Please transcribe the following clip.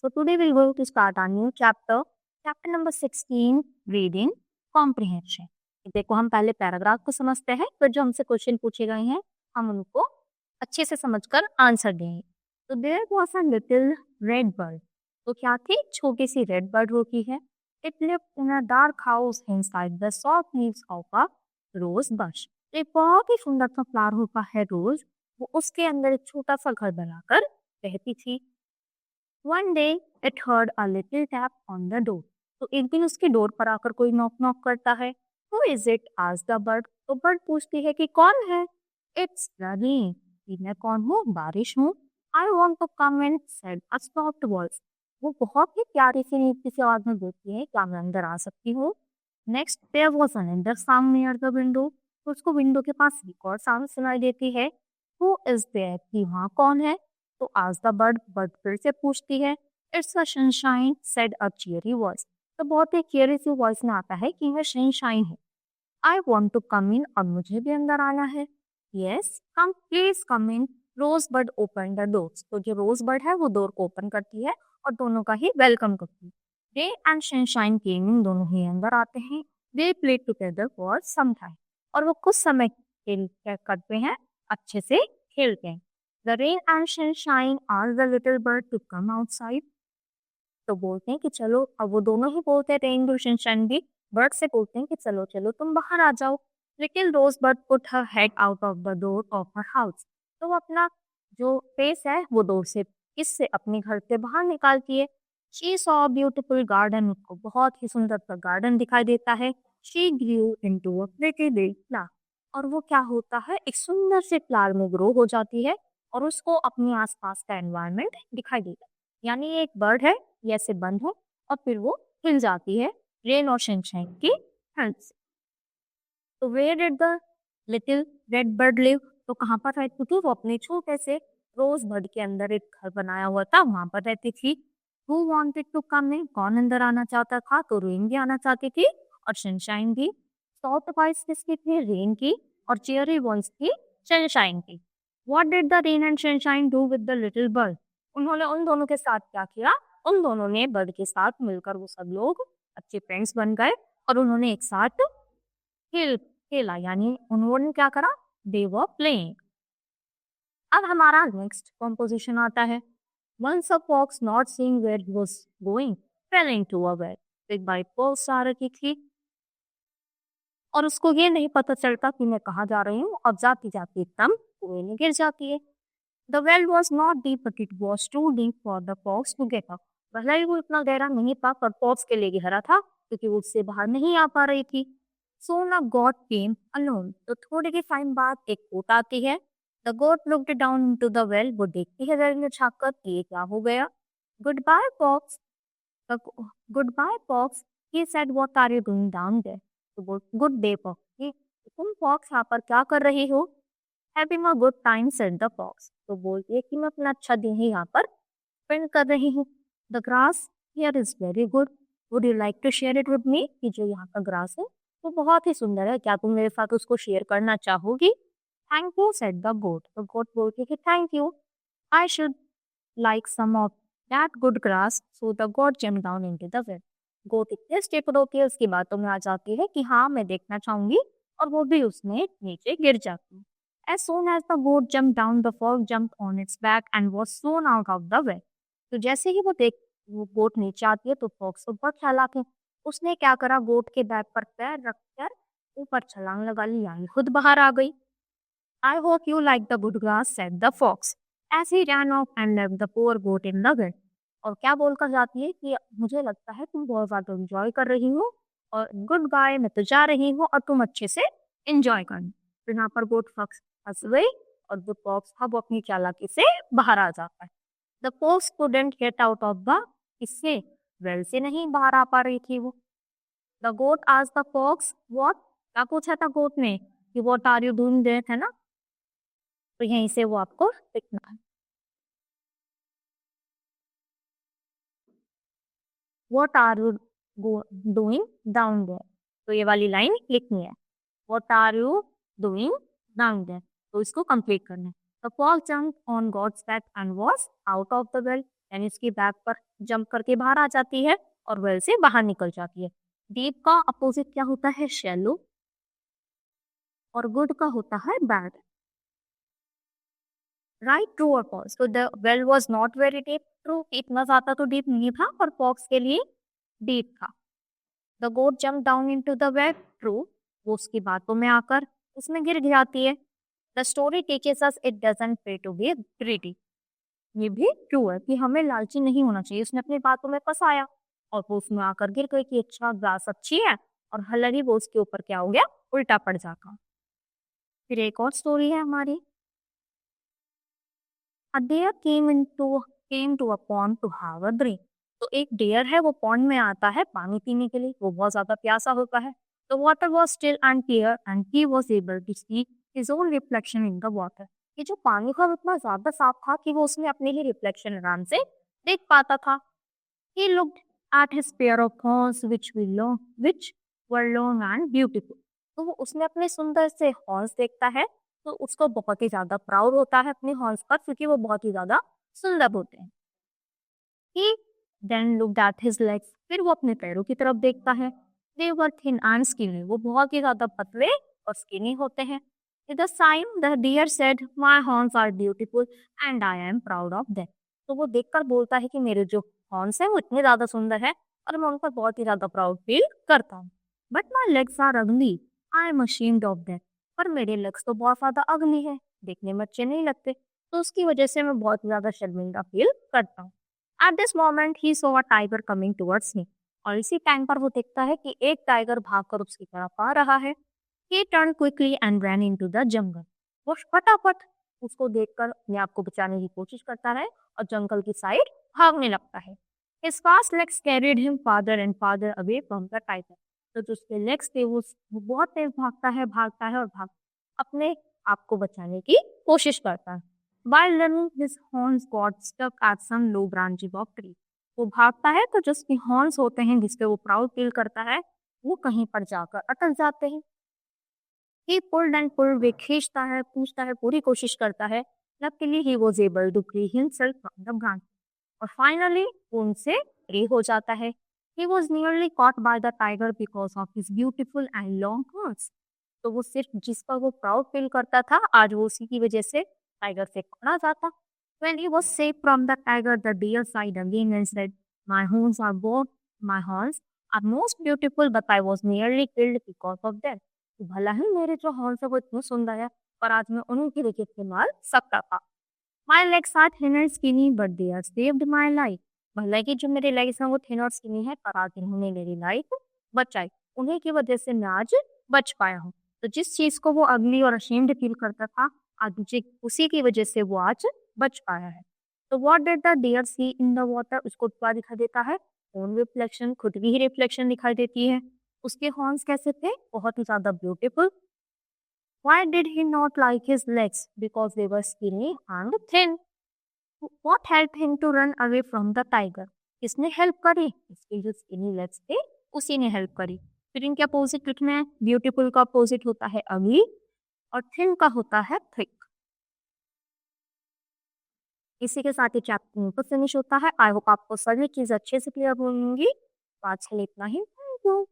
So today we're going to start our new chapter number 16, reading comprehension. देखो हम पहले paragraph को समझते हैं, फिर जो हमसे क्वेश्चन पूछे गए हैं हम उनको अच्छे से समझकर आंसर देंगे. तो there was a little red bird. तो क्या थी? छोटी सी रेड बर्ड होती है. It lived in a dark house inside the soft leaves of a rose bush. एक बहुत ही सुंदर सा फ्लावर होता है रोज, वो उसके अंदर एक छोटा सा घर बनाकर रहती थी. One day it heard a little tap on the door. तो एक दिन उसकी डोर पर आकर कोई नॉक नॉक करता है. Who is it? asked the bird. तो बर्ड पूछती है कि कौन है. It's the rain. कि मैं कौन हूँ? बारिश हूँ. I want to come in, said a soft voice. वो बहुत ही प्यारी सी मीठी सी आवाज में बोलती है, क्या मैं अंदर आ सकती हूँ? Next there was another sound near the window. तो उसको विंडो के पास एक और साउंड सुनाई देती है. Who is there? कि वहाँ कौन है? तो आज द बर्ड फिर से पूछती है. It's a sunshine, said a चीयरी voice. तो बहुत ही चीयरी सी वॉइस में आता है कि यह सनशाइन है. आई वॉन्ट टू कम इन, और मुझे भी अंदर आना है. Yes come, please come in. Rose bird open the door. तो जो रोज बर्ड है वो डोर को ओपन करती है और दोनों का ही वेलकम करती है. Day and sunshine came in, दोनों ही अंदर आते हैं. They play together for some time, और वो कुछ समय खेल करते हैं, अच्छे से खेलते हैं. The rain and sunshine asked the little bird to come outside. तो बोलते हैं कि चलो, अब वो दोनों ही बोलते हैं, रेन और सनशाइन भी बर्ड से बोलते हैं कि चलो चलो तुम बाहर आ जाओ. Little rose bird put her head out of the door of her house. तो वो अपना जो फेस है वो डोर से किससे अपने घर से बाहर निकालती है. She saw a beautiful garden. उसको बहुत ही सुंदर सा गार्डन दिखाई देता है. She grew into a pretty big flower. और वो क्या होता है, एक सुंदर से फ्लावर में ग्रो हो जाती है और उसको अपने आसपास का एनवायरनमेंट दिखाई देगा. यानी ये एक बर्ड है, ये ऐसे बंद है और फिर वो हिल जाती है रेन और सनशाइन की हेल्प से. तो where did the little red bird live. तो कहाँ पर रहती थी वो? अपने छोटे से रोज बर्ड के अंदर एक घर बनाया हुआ था, वहां पर रहती थी. हु वांटेड टू कम इन, कौन अंदर आना चाहता था? तो रेन भी आना चाहती थी और सनशाइन भी. सॉफ्ट वॉइस किसकी थी? रेन की. और चेयरी वॉइस थी सनशाइन की. What did the rain and sunshine do with the little bird? उन्होंने उन दोनों के साथ क्या किया? उन दोनों ने बर्ड के साथ मिलकर वो सब लोग अच्छे फ्रेंड्स बन गए और उन्होंने एक साथ खेला. यानी उन्होंने क्या करा? They were playing. अब हमारा नेक्स्ट कॉम्पोजिशन आता है. Once a fox, not seeing where he was going, fell into a well. एक बार fox आ रही थी और उसको ये नहीं पता चलता कि मैं कहाँ जा रही हूँ, और जाती जाती एकदम कुएं में गिर जाती है. The well was not deep, but it was too deep for the fox to get up. भले ही वो इतना गहरा नहीं था, पर fox के लिए गहरा था क्योंकि वो उससे बाहर नहीं आ पा रही थी. Soon a goat came alone. तो थोड़ी की टाइम बाद एक गोट आती है. The goat looked down into the well. वो देखती है वेल में झाँक कर कि ये क्या हो गया. Goodbye fox. Goodbye fox. He said, what are you doing down there? तो बोल, good day fox. तुम fox यहाँ पर क्या कर रही हो? Having a good time, said the fox. तो बोलती है कि मैं अपना अच्छा दिन ही यहाँ पर स्पेंड कर रही हूँ. The grass here is very good. Would you like to share it with me? कि जो यहाँ का ग्रास है वो बहुत ही सुंदर है, क्या तुम मेरे साथ उसको शेयर करना चाहोगी? Thank you, said the goat. तो गोट बोलती है कि thank you. I should like some of that good grass. So the goat jumped down into the well. गोट इतने स्टेप होती है उसकी बातों में आ जाती है कि हाँ मैं देखना चाहूंगी, और वो भी उसमें नीचे गिर जाती है. As soon as the goat jumped down, the fox jumped on its back and was thrown out of the well. तो जैसे ही वो गोट नीचे आती है तो फॉक्स तो बहुत चालाक है, उसने क्या करा, गोट के बैक पर पैर रखकर ऊपर छलांग लगा ली, यानी खुद बाहर आ गई. I hope you like the good grass, said the fox as he ran off and left the poor goat in the well. और क्या बोलकर जाती है कि मुझे लगता है तुम बहुत ज्यादा एंजॉय कर रही हो, और गुड बाय, मैं तो जा रही हूँ और तुम अच्छे से एंजॉय करना. तो यहाँ पर गोट फॉक्स हंस गई और द फॉक्स अब अपनी चालाकी से बाहर आ जाता है. The fox couldn't get out of the, इससे वेल से नहीं बाहर आ पा रही थी वो. The goat asked the fox what, क्या पूछा था गोट ने कि what are you doing there, है ना. तो यहीं से वो आपको लिखना है. What are you doing down there? तो ये वाली लाइन लिखनी है. What are you doing down there? तो इसको कंप्लीट करना है. The fox jumped on God's back and was out of the well. यानी इसकी बैक पर जंप करके बाहर आ जाती है और वेल से बाहर निकल जाती है। डीप का अपोजिट क्या होता है? शैलो। और गुड का होता है बैड। राइट, ट्रू और फॉल्स? तो the well was not very deep. True, इतना ज्यादा तो डीप नहीं था, और फॉक्स के लिए डीप था। The goat jump down into the well. True, वो उसकी बातों में आकर उसमें गिर जाती है। The story teaches us it doesn't pay to be greedy. ये भी ट्रू है कि हमें लालची नहीं होना चाहिए। उसने अपनी बातों में फंसाया और वो उसमें आकर गिर गई कि अच्छा ग्लास अच्छी है, और हलरी वो उसके ऊपर क्या हो गया? उल्टा पड़ जाता। फिर एक और स्टोरी है हमारी। A deer came to a pond to have a drink. तो एक डेयर है, वो पॉन्ड में आता है पानी पीने के लिए। वो बहुत ज्यादा प्यासा होता है। तो water was still and clear and he was able to see his own reflection in the water. ये जो पानी था वो इतना ज्यादा साफ था कि वो उसमें अपने ही रिफ्लेक्शन आराम से देख पाता था। He looked at his pair of horns which were long and beautiful. तो वो उसमें अपने सुंदर से हॉर्न्स देखता है, तो उसको बहुत ही ज्यादा प्राउड होता है अपने हॉर्न्स पर, क्योंकि वो बहुत ही ज्यादा सुंदर होते हैं। He then looked at his legs. फिर वो अपने पैरों की तरफ देखता है। They were thin and skinny. वो बहुत ही ज्यादा पतले और स्किनी होते हैं। With the sign, the deer said, "My horns are beautiful and I am proud of them." तो वो देखकर बोलता है कि मेरे जो हॉर्न्स हैं वो इतने ज्यादा सुंदर है और मैं उन पर बहुत ही ज्यादा प्राउड फील करता हूँ। But my legs are ugly, I am ashamed of them. पर मेरे लेग्स तो बहुत ज्यादा अगली है, देखने में अच्छे नहीं लगते, तो उसकी वजह से मैं बहुत ज्यादा शर्मिंदा फील करता हूँ। At this moment he saw a tiger coming towards me. और इसी टाइम पर वो देखता है कि एक टाइगर भागकर उसकी तरफ आ रहा है। He turned quickly and ran into the jungle. वो फटाफट उसको देखकर अपने आप को बचाने की कोशिश करता है और जंगल की साइड भागने लगता है। His fast legs carried him farther and farther away from the tiger. तो जो उसके लेग्स थे वो बहुत तेज भागता है और अपने आप को बचाने की कोशिश करता है। While running, his horns got stuck at some low branches of tree. वो भागता है तो जो उसके हॉर्न्स होते हैं जिसपे वो प्राउड फील करता है, वो कहीं पर जाकर अटक जाते हैं। ही पुल्ड एंड पुल्ड, वे खींचता है, पूछता है, पूरी कोशिश करता है। Luckily he was able to free himself from the branch. और फाइनली वो उनसे फ्री हो जाता है। He was nearly caught by the tiger because of his beautiful and long horns. तो वो सिर्फ जिस पर वो प्राउड फील करता था, आज वो उसी की वजह से टाइगर से पकड़ा जाता। When he was safe from the tiger, the deer sighed again and said, My horns are most beautiful, but I was nearly killed because of them." तो भला ही मेरे जो हॉर्न्स है वो इतने सुंदर है, पर आज मैं उन्हीं की वजह से मार सकता था। My legs are thin and skinny, but they are saved my life. भला ही जो मेरे लेग्स हैं वो थिन और स्किनी है, पर आज इन्होंने मेरी लाइफ बचाई। उन्हीं की वजह से मैं आज बच पाया हूँ। तो जिस चीज को वो अगली और अशेम्ड फील करता था, आज मुझे उसी की वजह से वो आज बच पाया है। तो what did the deer see in the water? उसको क्या दिखाई देता है? ओन रिफ्लेक्शन, खुद की ही रिफ्लेक्शन दिखाई देती है। उसके हॉर्न्स कैसे थे? बहुत ही ज्यादा beautiful. Why did he not like his legs? Because they were skinny and thin. What helped him to run away from the tiger? किसने हेल्प करी? इसके जो स्किनी लेग्स थे उसी ने हेल्प करी। फिर इनके अपोजिट लिखना है। ब्यूटीफुल का अपोजिट होता है अगली और थिन का होता है थिक। इसी के साथ ही चैप्टर पर फिनिश होता है। आई होप आपको सभी चीज अच्छे से क्लियर होंगी। तो आज के लिए इतना ही। Thank you.